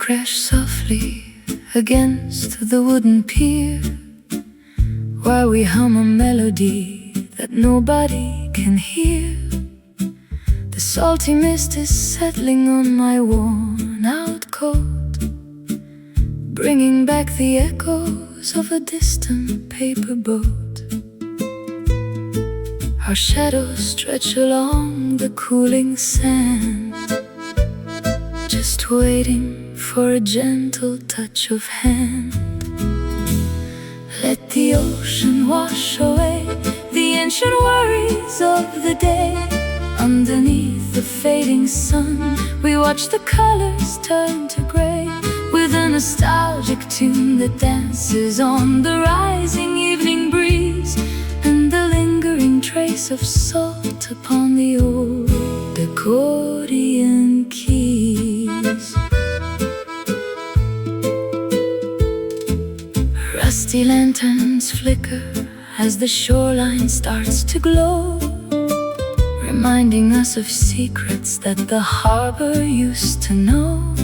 crash softly against the wooden pier, while we hum a melody that nobody can hear. The salty mist is settling on my worn-out coat, bringing back the echoes of a distant paper boat. Our shadows stretch along the cooling sand, just waiting for a gentle touch of hand. Let the ocean wash away the ancient worries of the day. Underneath the fading sun, we watch the colors turn to gray, with a nostalgic tune that dances on the rising evening breeze, and the lingering trace of salt upon the old accordion keys. Rusty lanterns flicker as the shoreline starts to glow, reminding us of secrets that the harbor used to know.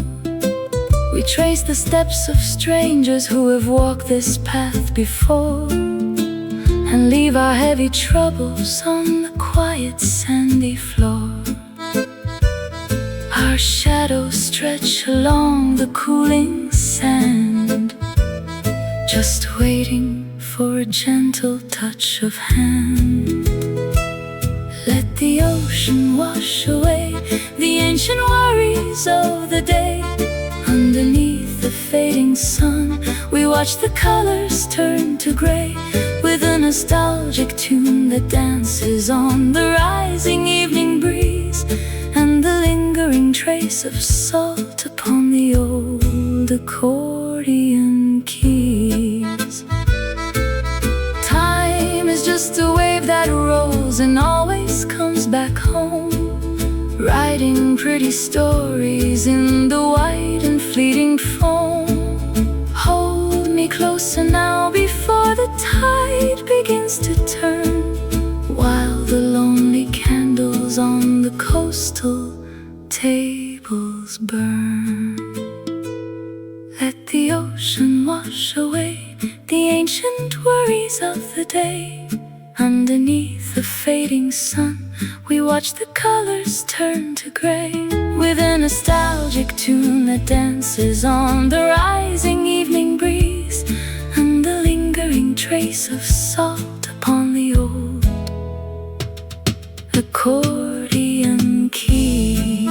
We trace the steps of strangers who have walked this path before, and leave our heavy troubles on the quiet sandy floor. Our shadows stretch along the cooling sand, just waiting for a gentle touch of hand. Let the ocean wash away the ancient worries of the day. Underneath the fading sun, we watch the colors turn to gray, with a nostalgic tune that dances on the rising evening breeze, and the lingering trace of salt upon the old accordion keys. Time is just a wave that rolls and always comes back home, writing pretty stories in the white and fleeting foam. Hold me closer now before the tide begins to turn, while the lonely candles on the coastal tables burn. Let the ocean wash away the ancient worries of the day. Underneath the fading sun, we watch the colors turn to gray, with a nostalgic tune that dances on the rising evening breeze, and the lingering trace of salt upon the old accordion keys.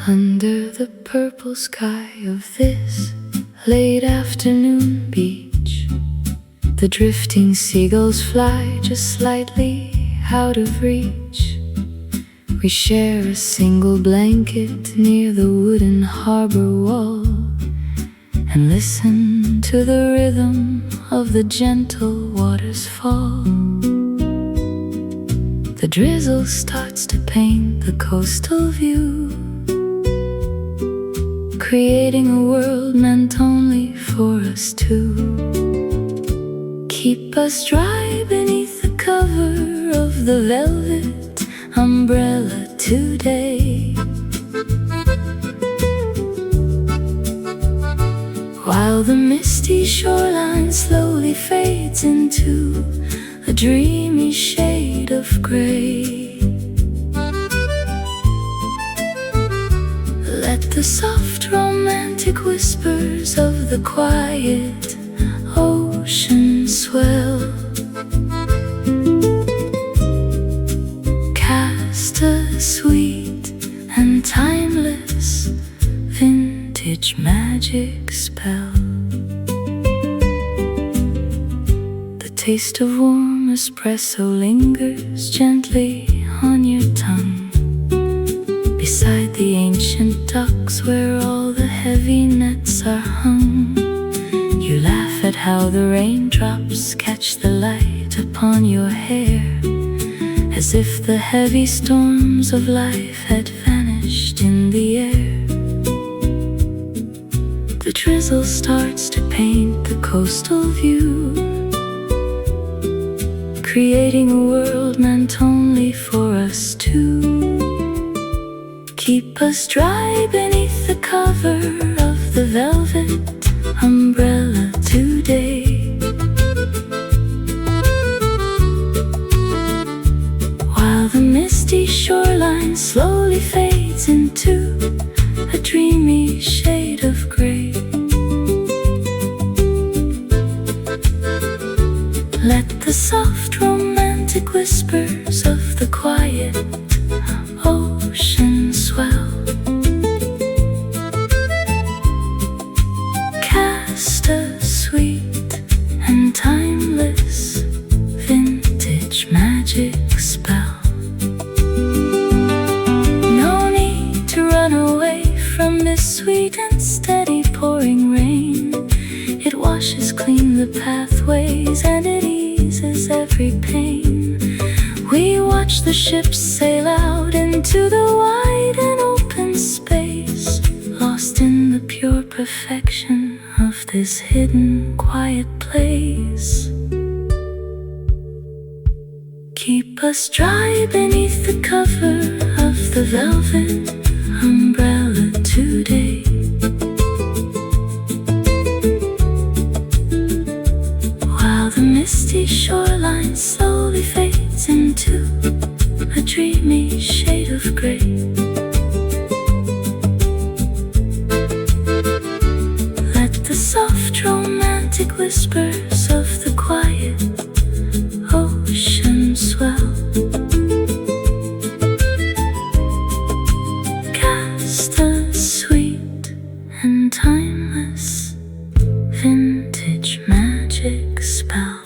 Under the purple sky of this late afternoon beach, the drifting seagulls fly just slightly out of reach. We share a single blanket near the wooden harbor wall, and listen to the rhythm of the gentle water's fall. The drizzle starts to paint the coastal view, creating a world meant only for us two. Keep us dry beneath the cover of the velvet umbrella today, while the misty shoreline slowly fades into a dreamy shade of gray. Let the soft romantic whispers of the quiet ocean swell, cast a sweet and timeless vintage magic spell. The taste of warm espresso lingers gently on your tongue, beside the ancient docks where all the heavy nets are hung. You laugh at how the raindrops catch the light upon upon your hair, as if the heavy storms of life had vanished in the air. The drizzle starts to paint the coastal view, creating a world meant only for us two. Keep us dry beneath the cover of the velvet umbrella today, while the misty shoreline slowly fades into a dreamy shade of gray. Let the soft romantic whispers of the quiet ocean swell, cast a sweet and timeless vintage magic spell. No need to run away from this sweet and steady pouring rain. It washes clean the pathways and it eases every pain. We watch the ships sail out into the wide and open space, lost in the pure perfection of this hidden, quiet place. Keep us dry beneath the cover of the velvet umbrella today, while the misty shoreline slowly fades into a dreamy shade of gray. Let the soft romantic whispers of the quiet ocean swell, cast a sweet and timeless vintage magic spell.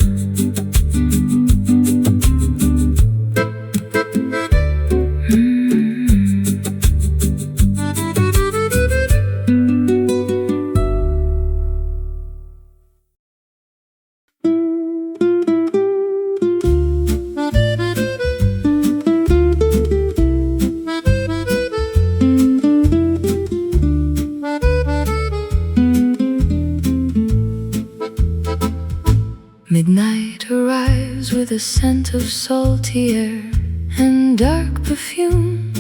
Midnight arrives with a scent of salty air and dark perfume.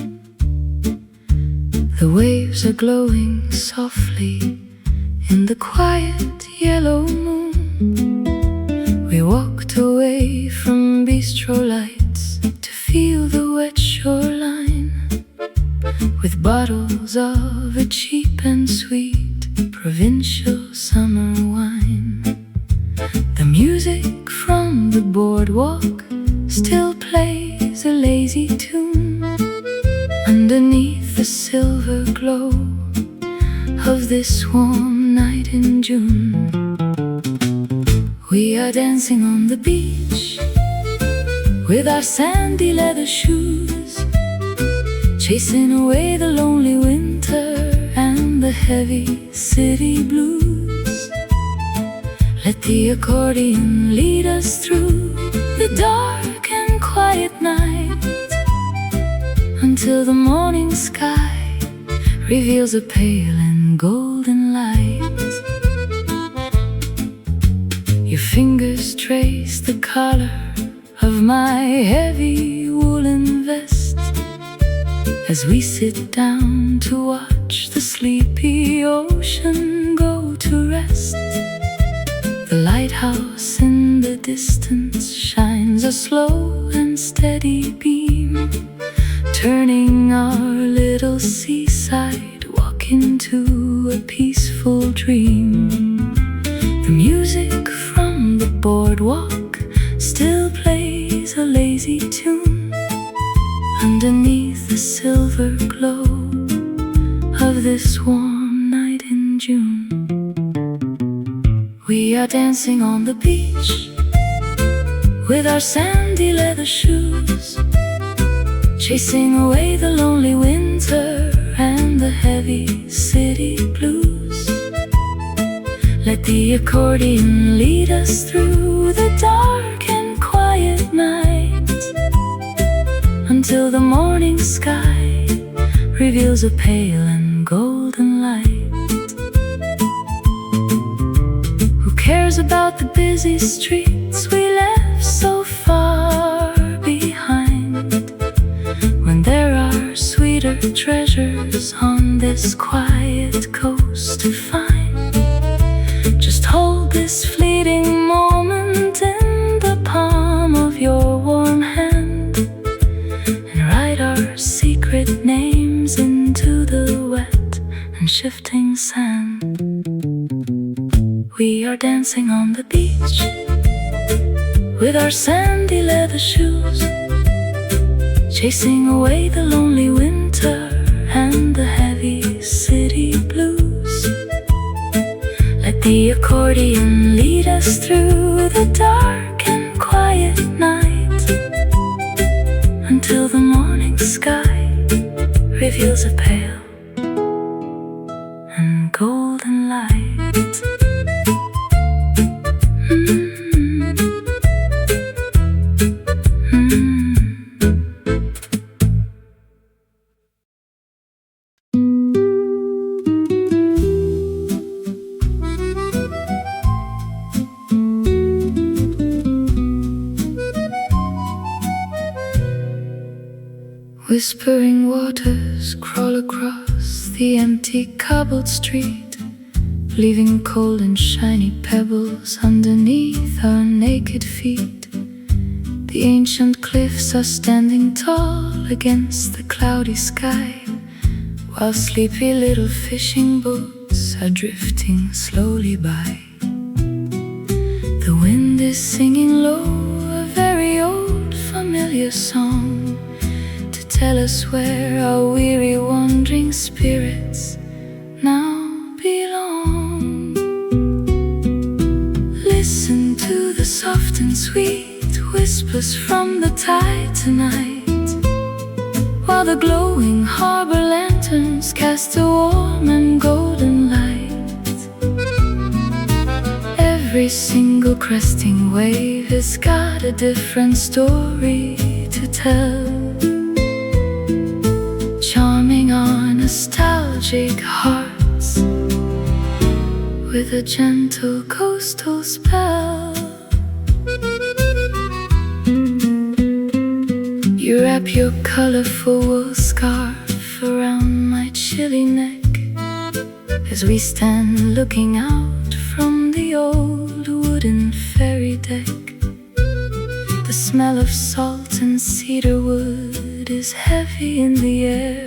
The waves are glowing softly in the quiet yellow moon. We walked away from bistro lights to feel the wet shoreline, with bottles of a cheap and sweet provincial summer wine. The music from the boardwalk still plays a lazy tune underneath the silver glow of this warm night in June. We are dancing on the beach with our sandy leather shoes, chasing away the lonely winter and the heavy city blues. Let the accordion lead us through the dark and quiet night, until the morning sky reveals a pale and golden light. Your fingers trace the color of my heavy woolen vest as we sit down to watch the sleepy ocean go to rest. The lighthouse in the distance shines a slow and steady beam, turning our little seaside walk into a peaceful dream. The music from the boardwalk still plays a lazy tune underneath the silver glow of this warm night in June. We are dancing on the beach with our sandy leather shoes, chasing away the lonely winter and the heavy city blues. Let the accordion lead us through the dark and quiet until the morning sky reveals a pale and golden light. Who cares about the busy streets we left so far behind, when there are sweeter treasures on this quiet coast to find? Just hold this fleeting moment in the palm of your warm hand and write our secret names into the wet and shifting sand. We are dancing on the beach with our sandy leather shoes, chasing away the lonely winter and the heavy city blues. Let the accordion lead us through the dark and quiet night, until the morning sky reveals a pale and golden light. Whispering waters crawl across the empty cobbled street, leaving cold and shiny pebbles underneath our naked feet. The ancient cliffs are standing tall against the cloudy sky, while sleepy little fishing boats are drifting slowly by. The wind is singing low a very old familiar song, tell us where our weary wandering spirits now belong. Listen to the soft and sweet whispers from the tide tonight, while the glowing harbor lanterns cast a warm and golden light. Every single cresting wave has got a different story to tell, charming our nostalgic hearts with a gentle coastal spell. You wrap your colorful wool scarf around my chilly neck as we stand looking out from the old wooden ferry deck. The smell of salt and cedar wood is heavy in the air,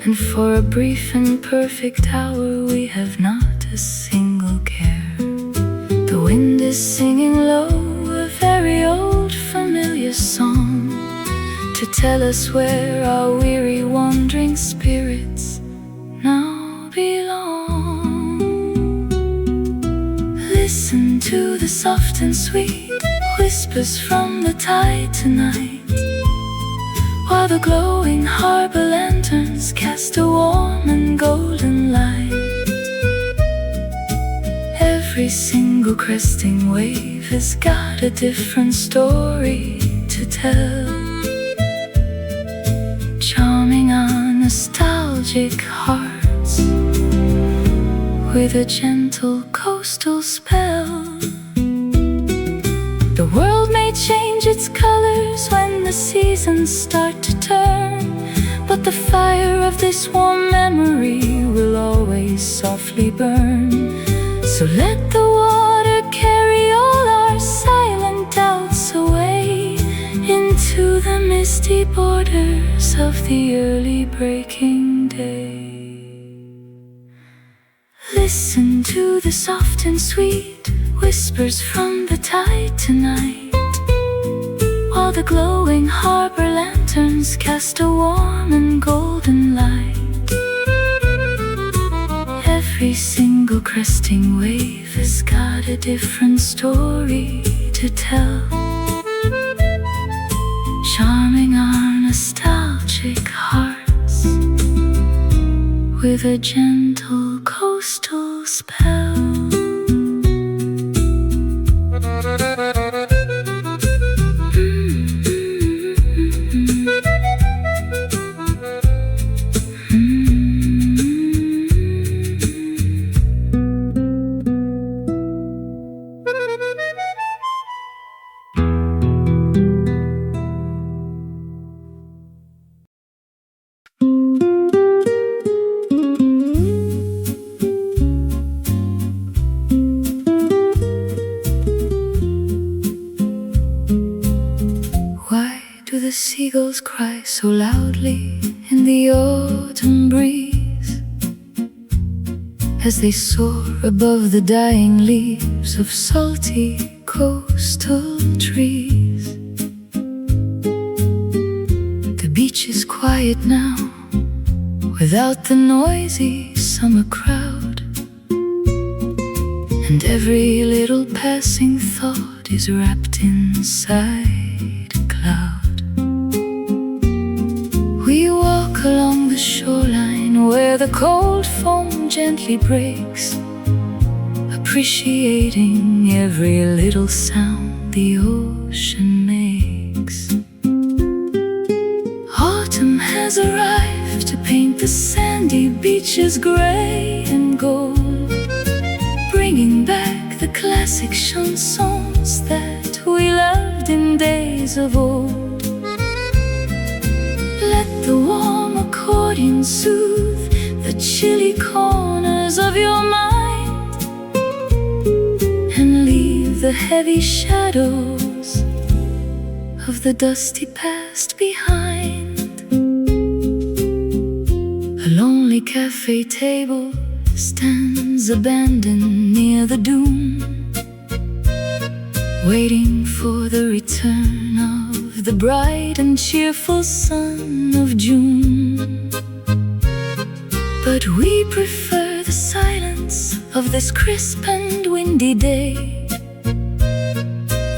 and for a brief and perfect hour we have not a single care. The wind is singing low a very old familiar song, to tell us where our weary wandering spirits now belong. Listen to the soft and sweet whispers from the tide tonight, while the glowing harbor lanterns cast a warm and golden light. Every single cresting wave has got a different story to tell, charming our nostalgic hearts with a gentle coastal spell. The world may change its colors when the seasons start to turn, but the fire of this warm memory will always softly burn. So let the water carry all our silent doubts away into the misty borders of the early breaking day. Listen to the soft and sweet whispers from the tide tonight, while the glowing harbor lanterns cast a warm and golden light. Every single cresting wave has got a different story to tell, charming our nostalgic hearts with a gentle coastal spell. the seagulls cry so loudly in the autumn breeze as they soar above the dying leaves of salty coastal trees. The beach is quiet now, without the noisy summer crowd, and every little passing thought is wrapped inside a cloud. We walk along the shoreline where the cold foam gently breaks, appreciating every little sound the ocean makes. Autumn has arrived to paint the sandy beaches gray and gold, bringing back the classic chansons that we loved in days of old. Let the warm accordion soothe the chilly corners of your mind, and leave the heavy shadows of the dusty past behind. A lonely cafe table stands abandoned near the dune, waiting for the return of the bright and cheerful sun of June. But we prefer the silence of this crisp and windy day,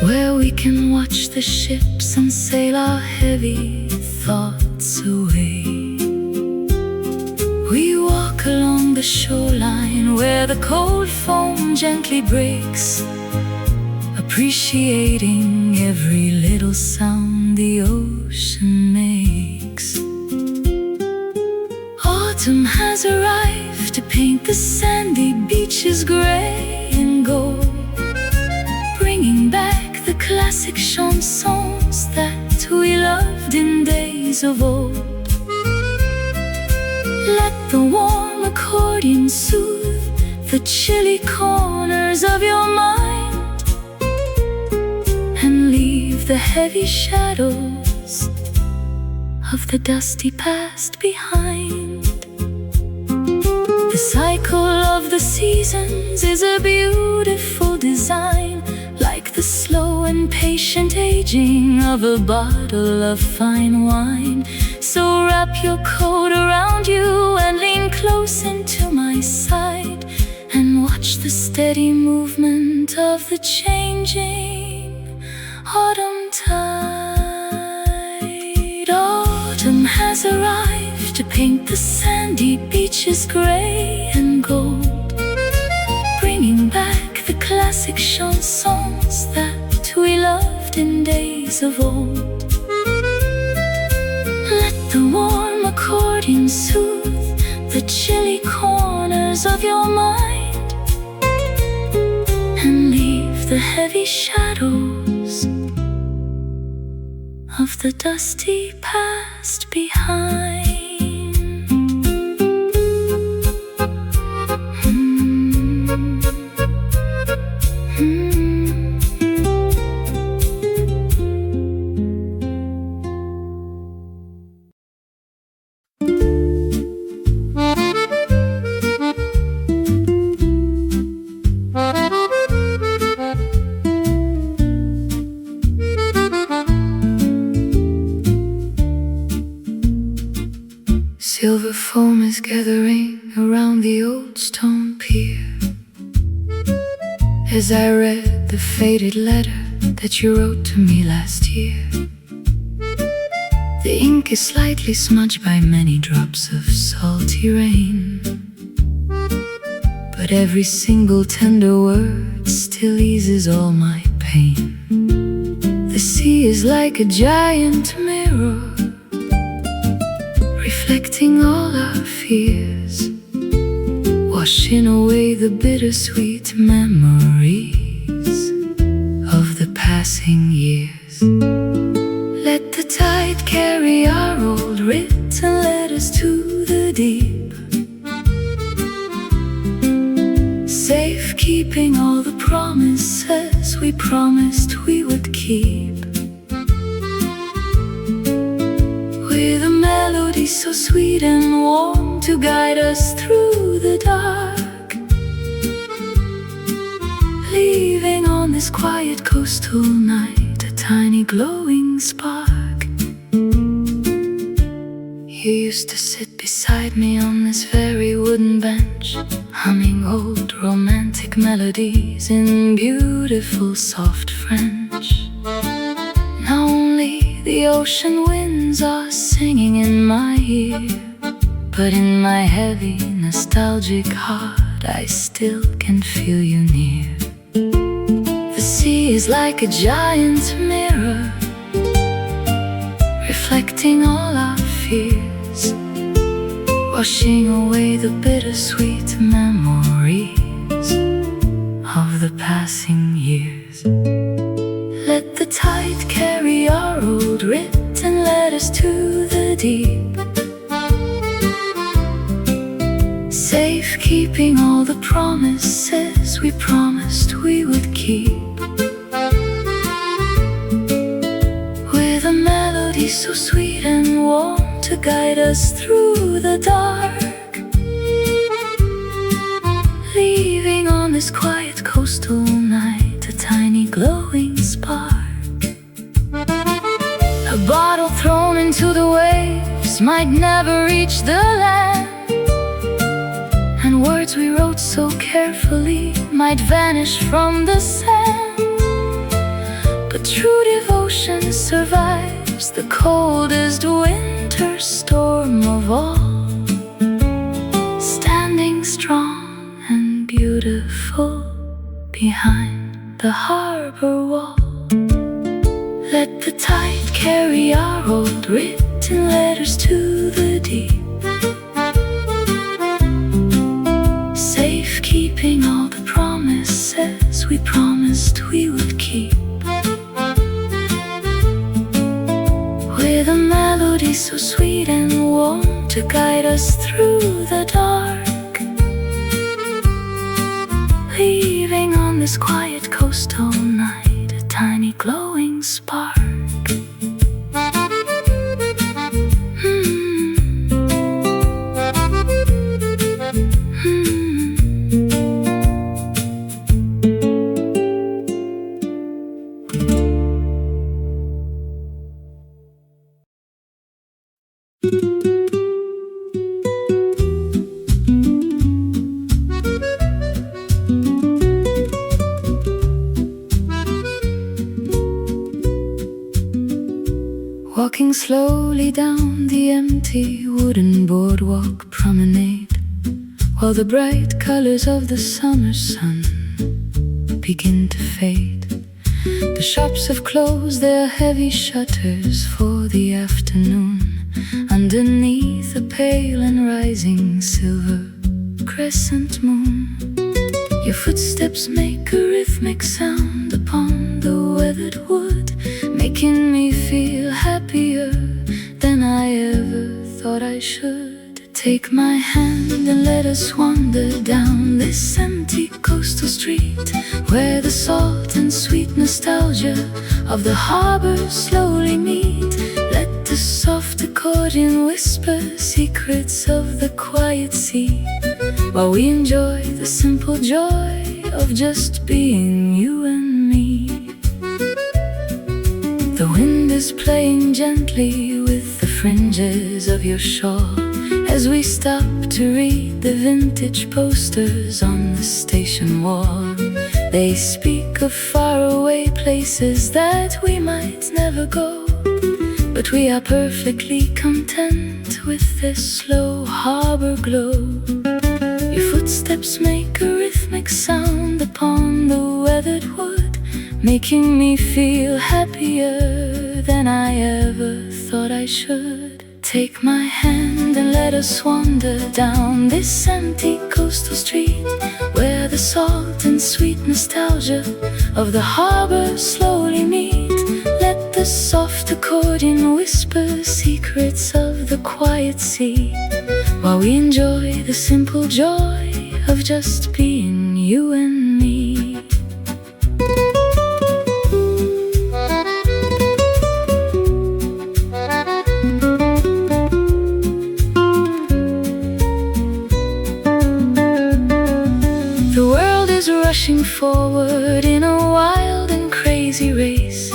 where we can watch the ships and sail our heavy thoughts away. We walk along the shoreline where the cold foam gently breaks, appreciating every little sound the ocean makes. Autumn has arrived to paint the sandy beaches gray and gold, bringing back the classic chansons that we loved in days of old. Let the warm accordion soothe the chilly corners of your mind, and leave the heavy shadows of the dusty past behind. The cycle of the seasons is a beautiful design, like the slow and patient aging of a bottle of fine wine. So wrap your coat around you and lean close into my side, and watch the steady movement of the changing autumn tide. Autumn has arrived to paint the sandy beaches gray and gold, bringing back the classic chansons that we loved in days of old. Let the warm accordion soothe the chilly corners of your mind, and leave the heavy shadows of the dusty past behind. Silver foam is gathering around the old stone pier, as I read the faded letter that you wrote to me last year. The ink is slightly smudged by many drops of salty rain, but every single tender word still eases all my pain. The sea is like a giant mirror, reflecting all our fears, washing away the bittersweet memories of the passing years. Let the tide carry our old written letters to the deep, safe keeping all the promises we promised we would keep. melody so sweet and warm to guide us through the dark, leaving on this quiet coastal night a tiny glowing spark. You used to sit beside me on this very wooden bench, humming old romantic melodies in beautiful soft French. Now only the ocean winds are singing in my ear, but in my heavy nostalgic heart I still can feel you near. The sea is like a giant mirror, reflecting all our fears, washing away the bittersweet memories of the passing years. Let the tide carry our old written letters to the deep, safe keeping all the promises we promised we would keep. With a melody so sweet and warm to guide us through the dark, leaving on this quiet coastal night a tiny glowing spark. A bottle thrown into the waves might never reach the land, and words we wrote so carefully might vanish from the sand. But true devotion survives the coldest winter storm of all, standing strong and beautiful behind the harbor wall. Let the tide carry our old written letters to the deep, safe keeping all the promises we promised we would keep. With a melody so sweet and warm to guide us through the dark, leaving on this quiet coastal night a tiny glowing spark. Walking slowly down the empty wooden boardwalk promenade, while the bright colors of the summer sun begin to fade. The shops have closed their heavy shutters for the afternoon, underneath a pale and rising silver crescent moon. Your footsteps make a rhythmic sound upon the weathered wood, making me feel happier than I ever thought I should. Take my hand and let us wander down this empty coastal street, where the salt and sweet nostalgia of the harbor slowly meet. Let the soft accordion whisper secrets of the quiet sea, while we enjoy the simple joy of just being you and me. The wind is playing gently with the fringes of your shawl, as we stop to read the vintage posters on the station wall. They speak of faraway places that we might never go, but we are perfectly content with this slow harbor glow. Your footsteps make a rhythmic sound upon the weathered wood, making me feel happier than I ever thought I should. Take my hand and let us wander down this empty coastal street, where the salt and sweet nostalgia of the harbor slowly meet. Let the soft accordion whisper secrets of the quiet sea, while we enjoy the simple joy of just being you and me. rushing forward in a wild and crazy race.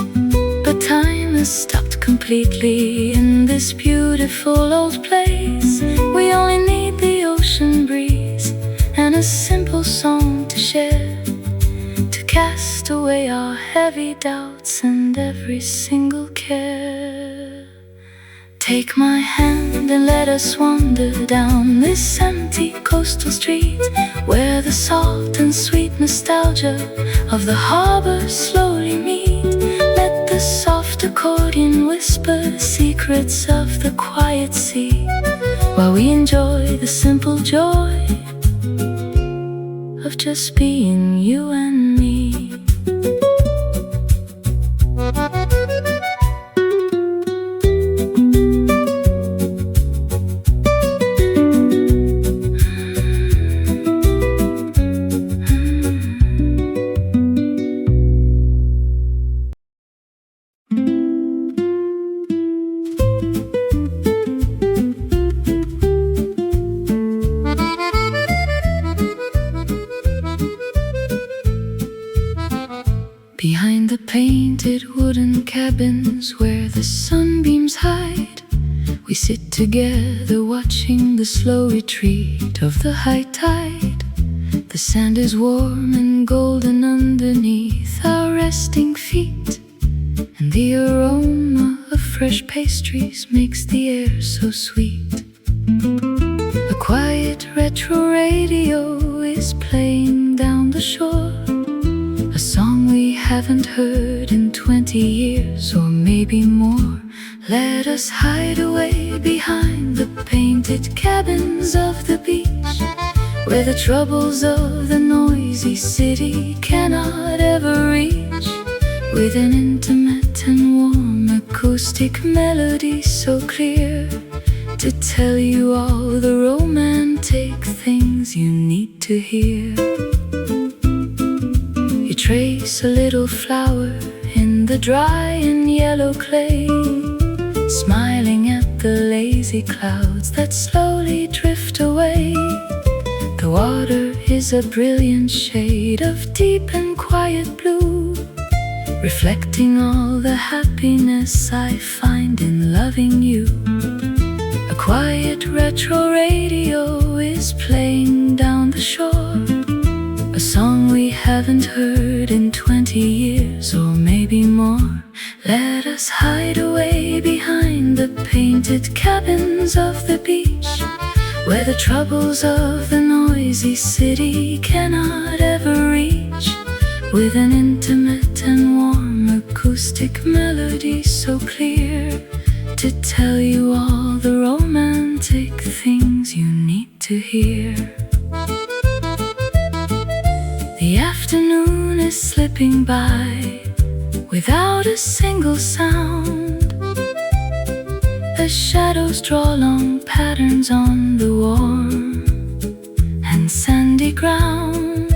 But time has stopped completely in this beautiful old place. We only need the ocean breeze and a simple song to share, to cast away our heavy doubts and every single care. Take my hand and let us wander down this empty coastal street, where the salt and sweet nostalgia of the harbor slowly meet. Let the soft accordion whisper the secrets of the quiet sea, while we enjoy the simple joy of just being you and me. Behind the painted wooden cabins where the sunbeams hide, we sit together watching the slow retreat of the high tide. The sand is warm and golden underneath our resting feet, and the aroma of fresh pastries makes the air so sweet. A quiet retro radio is playing down the shore, a song we haven't heard in 20 years or maybe more. Let us hide away behind the painted cabins of the beach, where the troubles of the noisy city cannot ever reach, with an intimate and warm acoustic melody so clear, to tell you all the romantic things you need to hear. You trace a little flower in the dry and yellow clay, smiling at the lazy clouds that slowly drift away. The water is a brilliant shade of deep and quiet blue, reflecting all the happiness I find in loving you. A quiet retro radio is playing down the shore, a song we haven't heard in 20 years or maybe more. Let us hide away behind the painted cabins of the beach, where the troubles of the noisy city cannot ever reach, with an intimate and warm acoustic melody so clear, to tell you all the romantic things you need to hear. The afternoon is slipping by without a single sound. The shadows draw long patterns on the warm and sandy ground.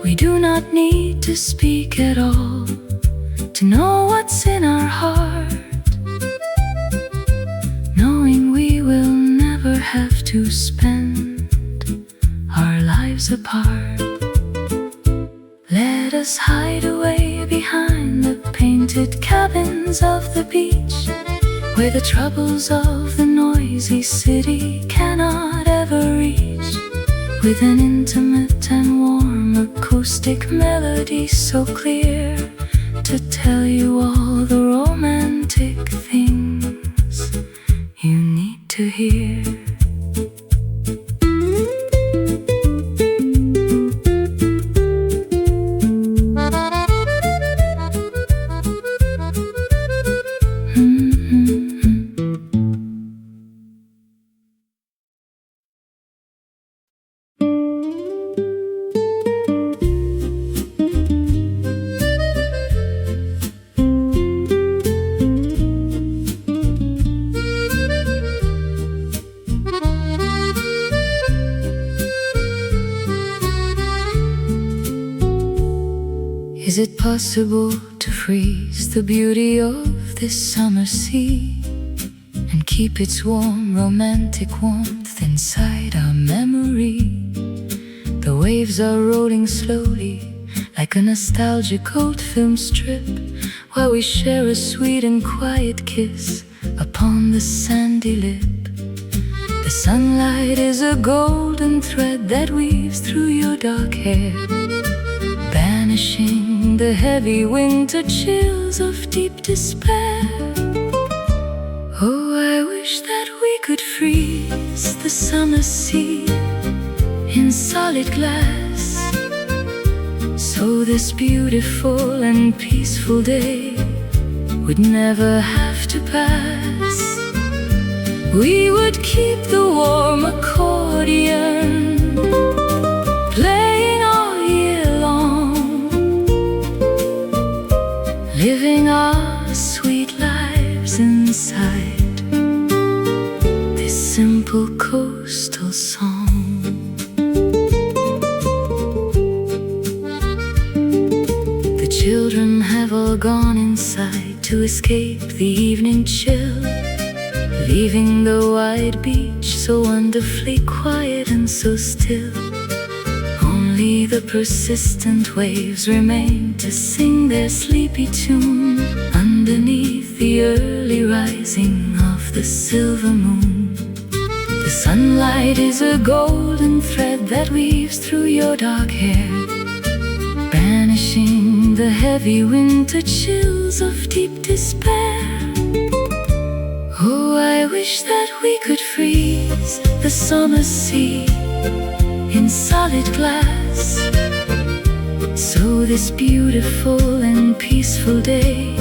We do not need to speak at all to know what's in our heart, knowing we will never have to spend our lives apart. Let us hide away behind the painted cabins of the beach, where the troubles of the noisy city cannot ever reach, with an intimate and warm acoustic melody so clear, to tell you all the romantic things you need to hear. Is it possible to freeze the beauty of this summer sea and keep its warm, romantic warmth inside our memory? The waves are rolling slowly like a nostalgic old film strip, while we share a sweet and quiet kiss upon the sandy lip. The sunlight is a golden thread that weaves through your dark hair, banishing the heavy winter chills of deep despair. Oh, I wish that we could freeze the summer sea in solid glass, so this beautiful and peaceful day would never have to pass. We would keep the warm accordion playing all year long, living our sweet lives inside this simple coastal song. The children have all gone inside to escape the evening chill, leaving the wide beach so wonderfully quiet and so still. Only the persistent waves remain to sing their sleepy tune underneath the early rising of the silver moon. The sunlight is a golden thread that weaves through your dark hair, banishing the heavy winter chills of deep despair. Oh, I wish that we could freeze the summer sea in solid glass, so this beautiful and peaceful day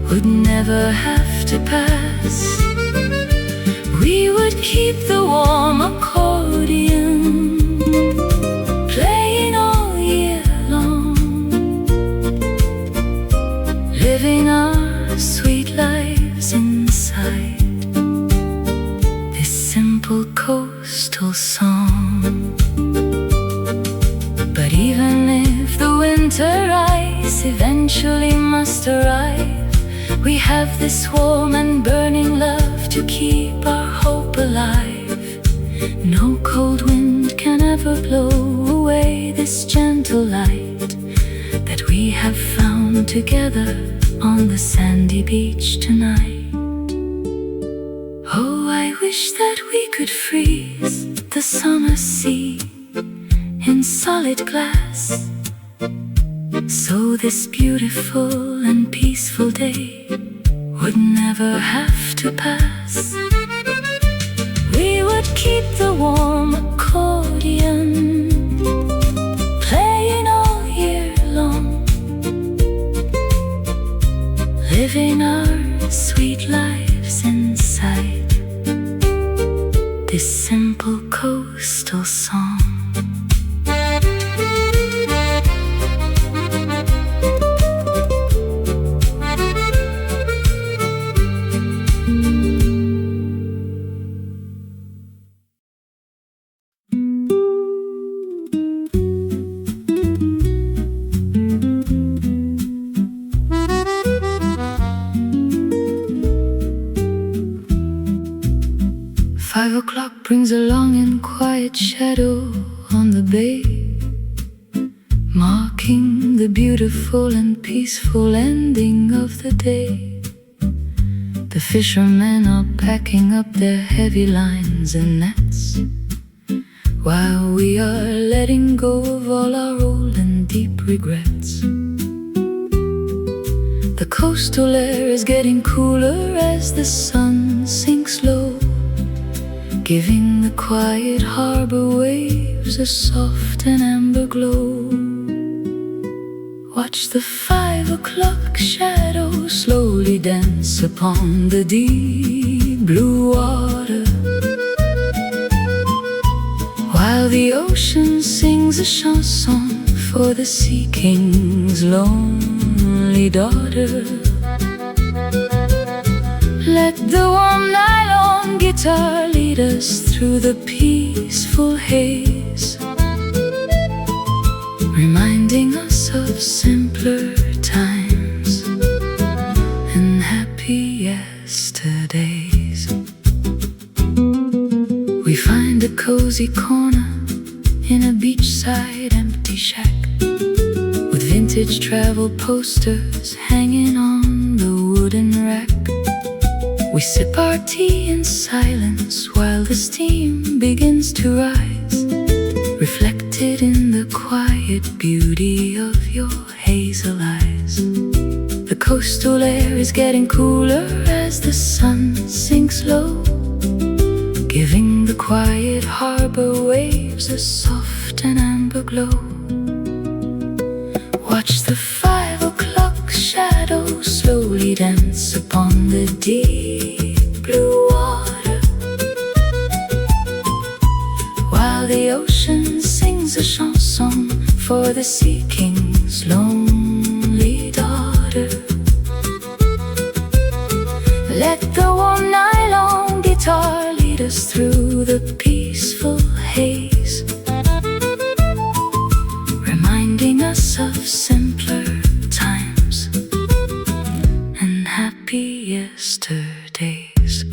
would never have to pass. We would keep the warm accordion playing all year long, living our sweet lives inside this simple coastal song. But even if the winter ice eventually must arrive, we have this warm and burning love to keep our hope alive. No cold wind can ever blow away this gentle light that we have found together on the sandy beach tonight. Oh, I wish that we could freeze the summer sea in solid glass, so this beautiful and peaceful day would never have to pass. We would keep the warm accordion playing all year long, living our sweet lives inside this simple coastal song. O'clock brings a long and quiet shadow on the bay, marking the beautiful and peaceful ending of the day. The fishermen are packing up their heavy lines and nets, while we are letting go of all our old and deep regrets. The coastal air is getting cooler as the sun sinks low, giving the quiet harbor waves a soft and amber glow. Watch the 5 o'clock shadow slowly dance upon the deep blue water, while the ocean sings a chanson for the Sea King's lonely daughter. Let the warm nylon guitar lead us through the peaceful haze, reminding us of simpler times and happy yesterdays. We find a cozy corner in a beachside empty shack, with vintage travel posters hanging on the wooden rack. We sip our tea in silence while the steam begins to rise, reflected in the quiet beauty of your hazel eyes. The coastal air is getting cooler as the sun sinks low, giving the quiet harbor waves a soft and amber glow. Watch the 5 o'clock shadow slowly dance upon the deep blue water, while the ocean sings a chanson for the Sea King's lonely daughter. Let the warm nylon guitar lead us through the peaceful haze, reminding us of simpler times and happy yesterdays.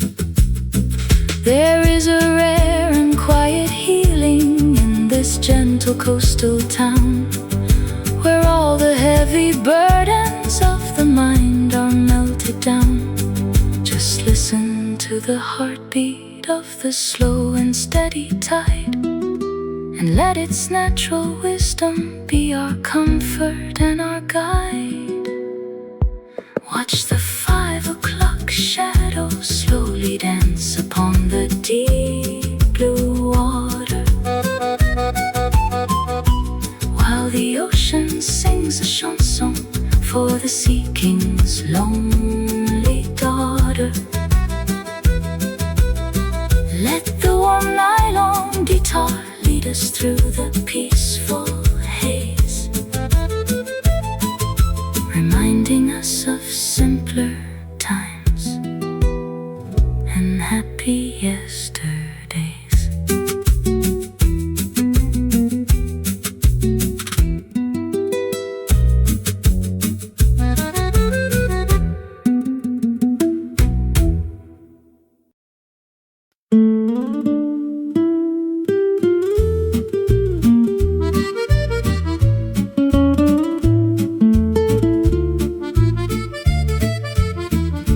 There is a rare and quiet healing in this gentle coastal town, where all the heavy burdens of the mind are melted down. Just listen to the heartbeat of the slow and steady tide, and let its natural wisdom be our comfort and our guide. Watch the 5 o'clock shadow slowly dance upon the deep blue water, while the ocean sings a chanson for the Sea King's lonely daughter. Let the warm nylon guitar lead us through the peaceful haze, reminding us of simpler times and happy yesterdays.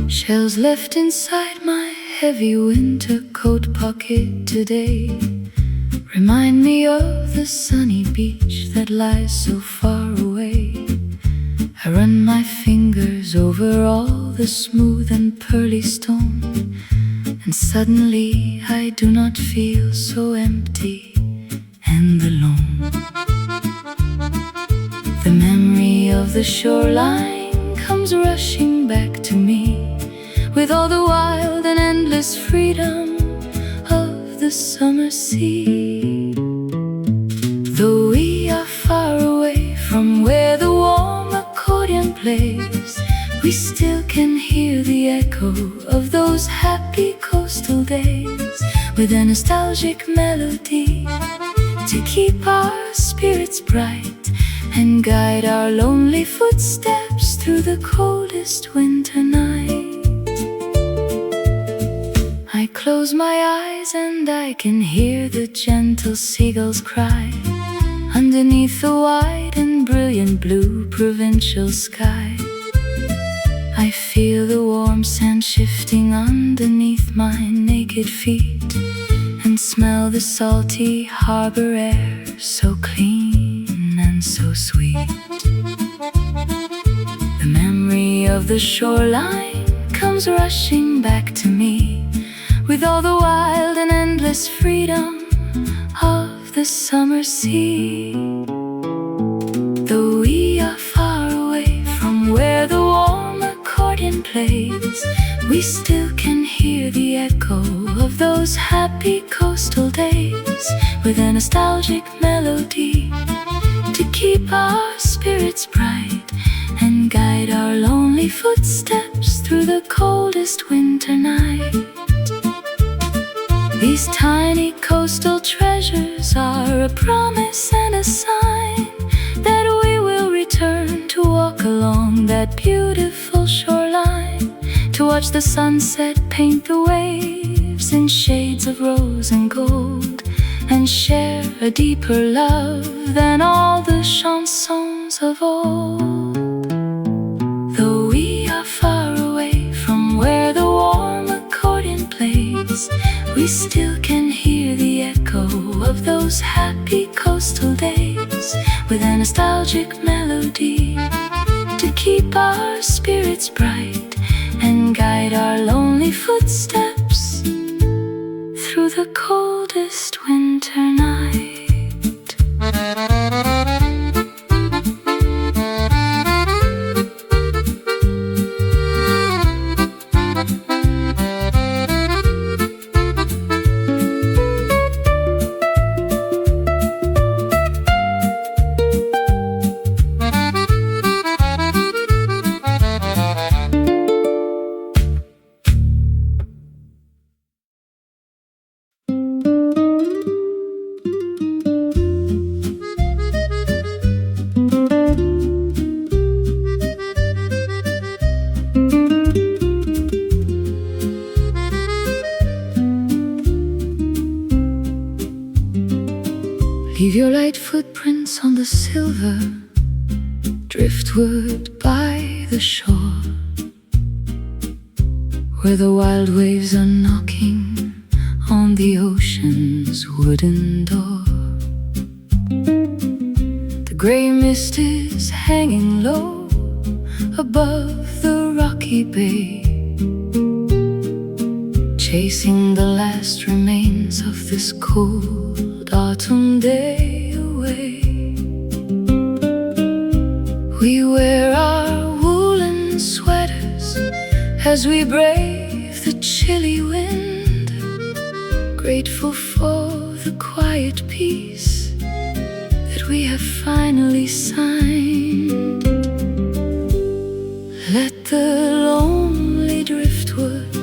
Shells left inside my heavy winter coat pocket today remind me of the sunny beach that lies so far away. I run my fingers over all the smooth and pearly stone, and suddenly I do not feel so empty and alone. The memory of the shoreline comes rushing back to me, with all the wild and endless freedom of the summer sea. Though we are far away from where the warm accordion plays, we still can hear the echo of those happy coastal days, with a nostalgic melody to keep our spirits bright and guide our lonely footsteps through the coldest winter night. I close my eyes and I can hear the gentle seagulls cry underneath the wide and brilliant blue provincial sky. I feel the warm sand shifting underneath my naked feet, and smell the salty harbor air, so clean and so sweet. The memory of the shoreline comes rushing back to me, with all the wild and endless freedom of the summer sea. Though we are far away from where the warm accordion plays, we still can hear the echo of those happy coastal days, with a nostalgic melody to keep our spirits bright and guide our lonely footsteps through the coldest winter night. These tiny coastal treasures are a promise and a sign that we will return to walk along that beautiful shoreline, to watch the sunset paint the waves in shades of rose and gold, and share a deeper love than all the chansons of old. Though we are far away from where the warm accordion plays, we still can hear the echo of those happy coastal days, with a nostalgic melody to keep our spirits bright and guide our lonely footsteps through the coldest winter night. Leave your light footprints on the silver driftwood by the shore, where the wild waves are knocking on the ocean's wooden door. The gray mist is hanging low above the rocky bay, chasing the last remains of this cold autumn day away. We wear our woolen sweaters as we brave the chilly wind, grateful for the quiet peace that we have finally signed. Let the lonely driftwood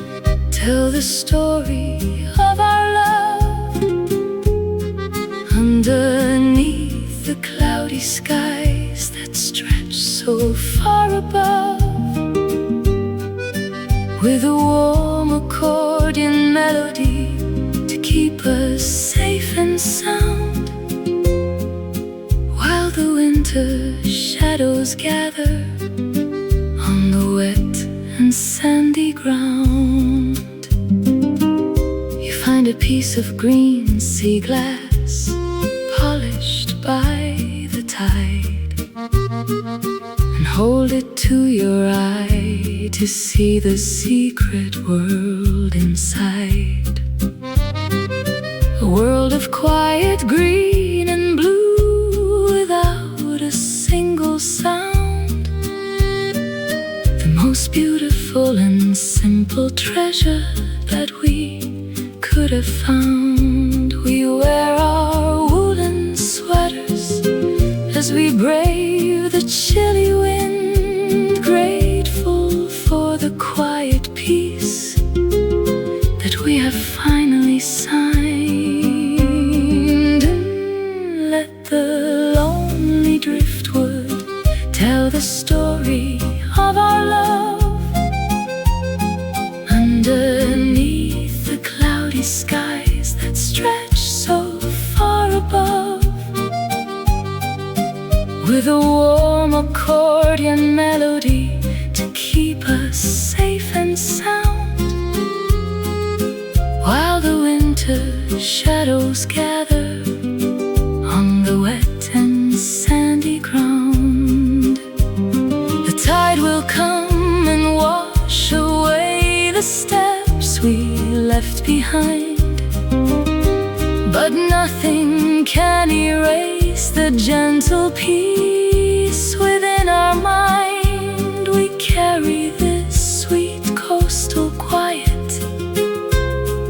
tell the story of our love underneath the cloudy skies that stretch so far above, with a warm accordion melody to keep us safe and sound, while the winter shadows gather on the wet and sandy ground. You find a piece of green sea glass polished by the tide, and hold it to your eye to see the secret world inside. A world of quiet green and blue without a single sound, the most beautiful and simple treasure that we could have found. We wear our woolen sweaters as we brave the chilly wind, grateful for the quiet peace that we have finally signed. And let the lonely driftwood tell the story of our love underneath the cloudy skies that stretch so far above, with a warm accordion melody to keep us safe and sound, while the winter shadows gather on the wet and sandy ground. The tide will come and wash away the steps we left behind, but nothing can erase the gentle peace within our mind. We carry this sweet coastal quiet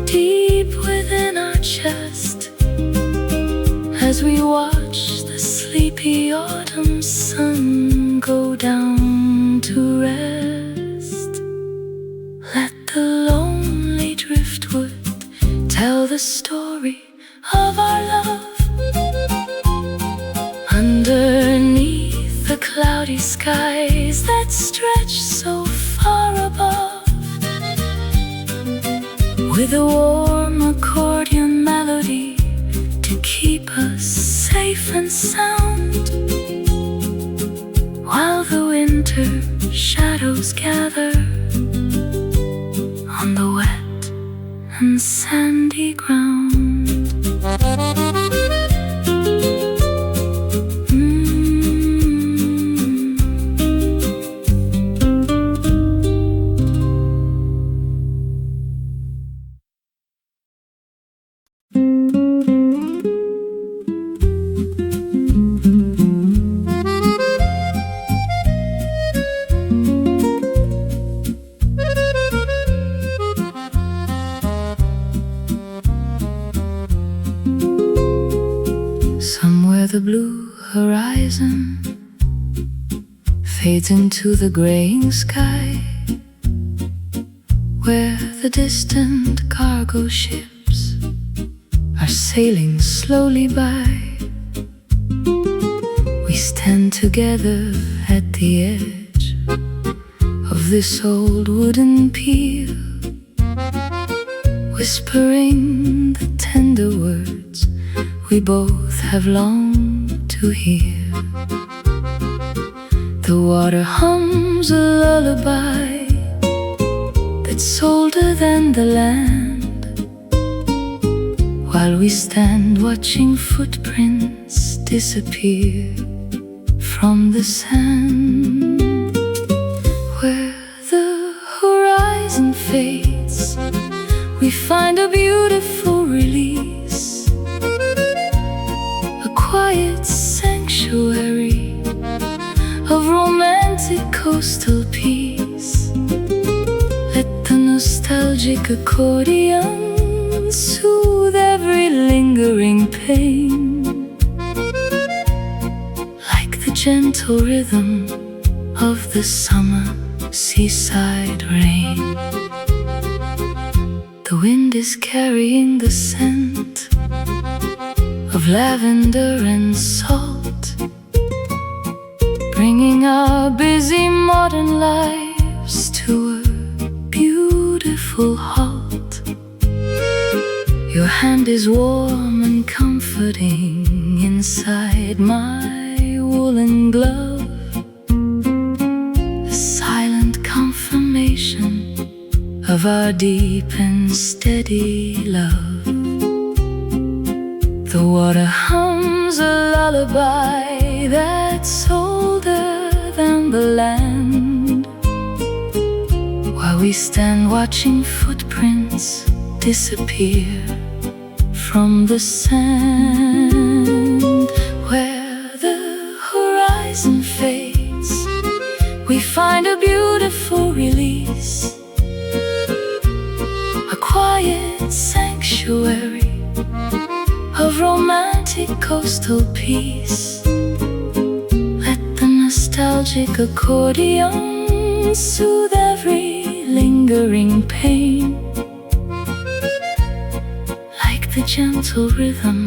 deep within our chest as we watch the sleepy autumn sun go down to rest. Let the lonely driftwood tell the story of our love underneath the cloudy skies that stretch so far above, with a warm accordion melody to sandy ground. The blue horizon fades into the graying sky, where the distant cargo ships are sailing slowly by. We stand together at the edge of this old wooden pier, whispering the tender words we both have longed to hear. The water hums a lullaby that's older than the land, while we stand watching footprints disappear from the sand. Where the horizon fades, we find a beautiful release, a quiet sanctuary of romantic coastal peace. Let the nostalgic accordion soothe every lingering pain, like the gentle rhythm of the summer seaside rain. The wind is carrying the scent of lavender and salt, bringing our busy modern lives to a beautiful halt. Your hand is warm and comforting inside my woolen glove, a silent confirmation of our deep and steady love. The water hums a lullaby that's older than the land, while we stand watching footprints disappear from the sand. Where the horizon fades, we find a beautiful release, a quiet sanctuary of romantic coastal peace. Let the nostalgic accordion soothe every lingering pain, like the gentle rhythm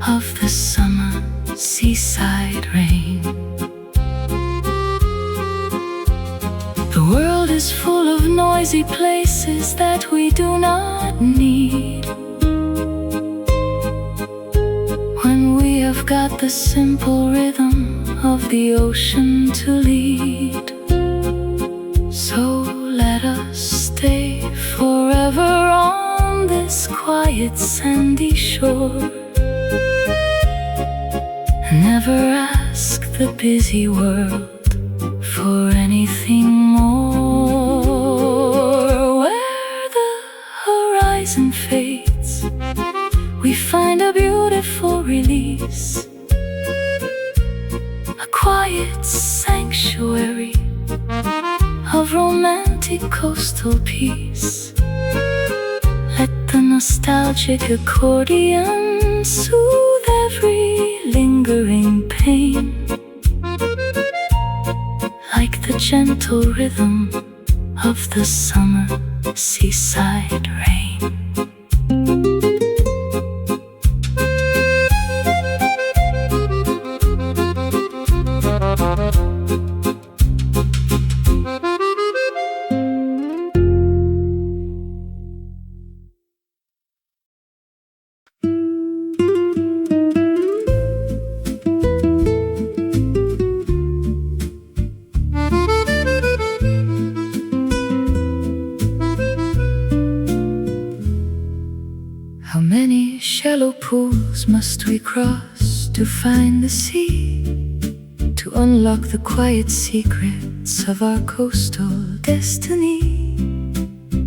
of the summer seaside rain. The world is full of noisy places that we do not need, when we have got the simple rhythm of the ocean to lead. So let us stay forever on this quiet sandy shore, and never ask the busy world for anything more. Where the horizon fades, we find a beautiful release, a quiet sanctuary of romantic coastal peace. Let the nostalgic accordion soothe every lingering pain, like the gentle rhythm of the summer seaside rain. How many shallow pools must we cross to find the sea? To unlock the quiet secrets of our coastal destiny.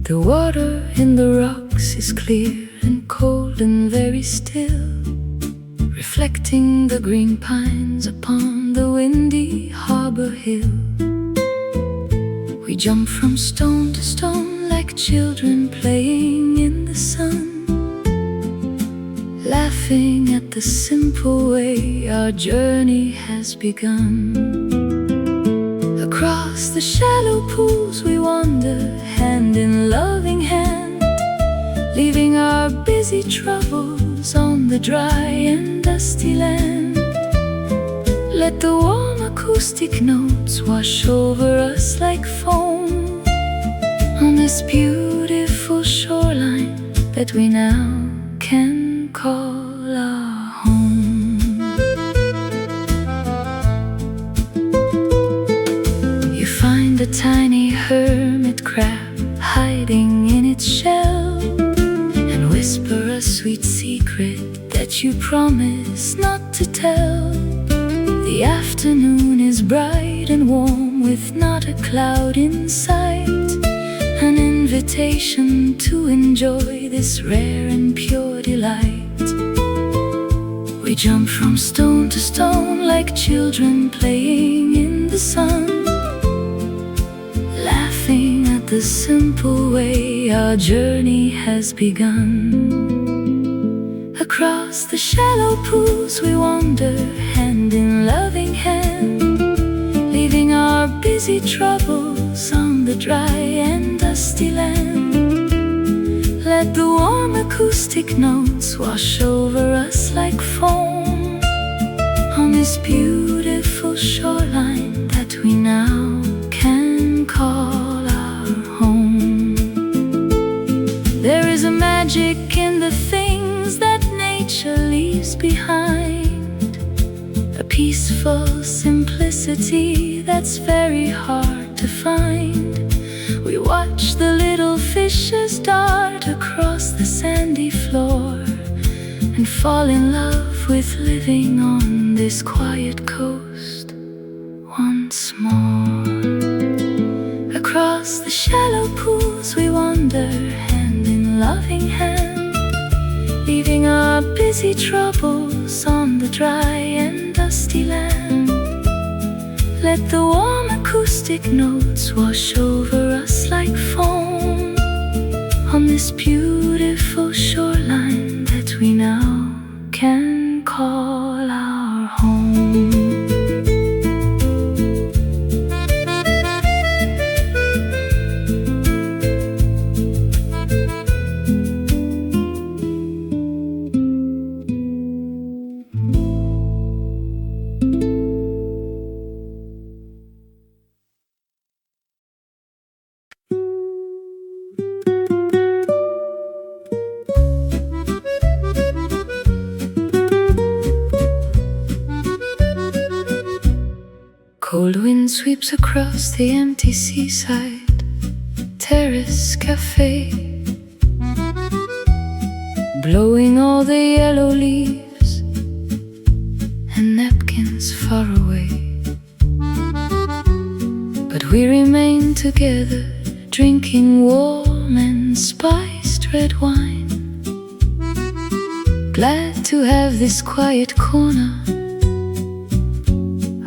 The water in the rocks is clear and cold and very still, reflecting the green pines upon the windy harbor hill. We jump from stone to stone like children playing in the sun, laughing at the simple way our journey has begun. Across the shallow pools we wander, hand in loving hand, leaving our busy troubles on the dry and dusty land. Let the warm acoustic notes wash over us like foam on this beautiful shoreline that we now can call our home. You find a tiny hermit crab hiding in its shell and whisper a sweet secret that you promise not to tell. The afternoon is bright and warm with not a cloud in sight, an invitation to enjoy this rare and pure delight. We jump from stone to stone like children playing in the sun, laughing at the simple way our journey has begun. Across the shallow pools we wander, hand in loving hand, leaving our busy troubles on the dry and dusty land. Let the warm acoustic notes wash over us like foam on this beautiful shoreline that we now can call our home. There is a magic in the things that nature leaves behind, a peaceful simplicity that's very hard to find. We watch the little fishes dart across the sandy floor and fall in love with living on this quiet coast once more. Across the shallow pools we wander, hand in loving hand, leaving our busy troubles on the dry and dusty land. Let the warm acoustic notes wash over us like foam on this beautiful shoreline that we now can call our home. Cold wind sweeps across the empty seaside terrace cafe, blowing all the yellow leaves and napkins far away. But we remain together, drinking warm and spiced red wine, glad to have this quiet corner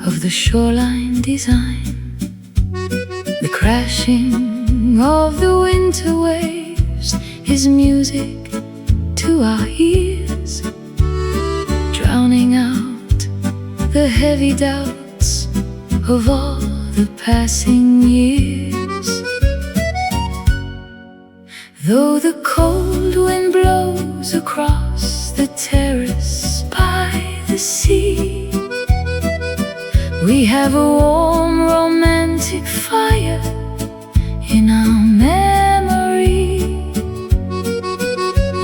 of the shoreline design. The crashing of the winter waves is music to our ears, drowning out the heavy doubts of all the passing years. Though the cold wind blows across the terrace by the sea, we have a warm romantic fire in our memory.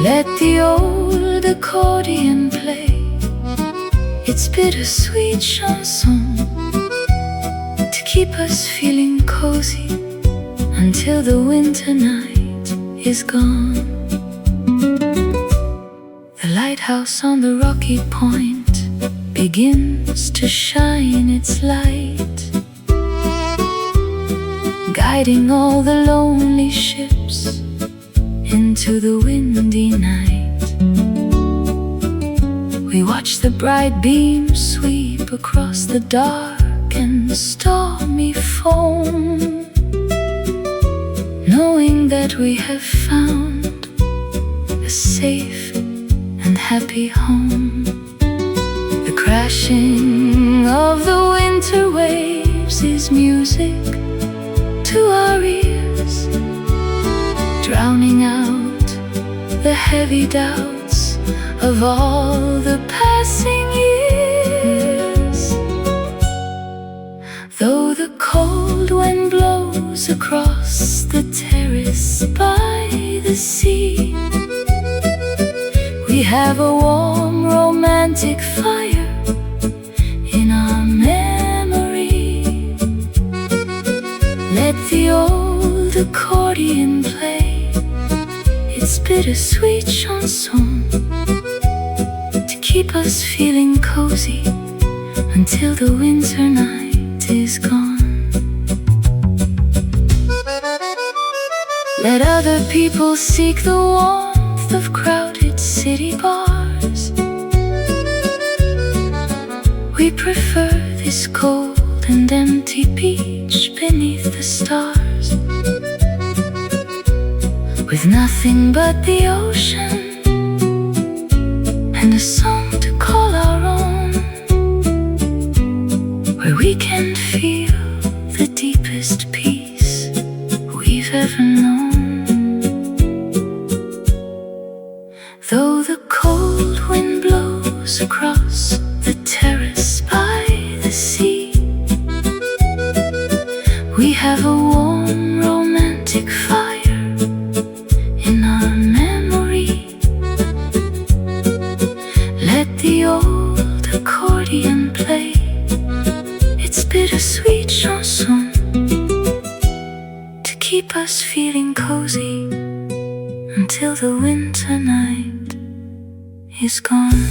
Let the old accordion play its bittersweet chanson to keep us feeling cozy until the winter night is gone. lighthouse on the rocky point begins to shine its light, guiding all the lonely ships into the windy night. We watch the bright beams sweep across the dark and stormy foam, knowing that we have found a safe and happy home. The crashing of the winter waves is music to our ears, drowning out the heavy doubts of all the passing years. Though the cold wind blows across the terrace by the sea, we have a warm romantic fire in our memory. Let the old accordion play its bittersweet chanson to keep us feeling cozy until the winter night is gone. Let other people seek the warmth of crowded city bars. We prefer this cold and empty beach beneath the stars, with nothing but the ocean and a song to call our own, where we can feel the deepest peace we've ever known. Though the cold wind blows across the terrace by the sea, we have a warm romantic fire in our memory. Let the old accordion play its bittersweet chanson to keep us feeling cozy until the winter night is gone.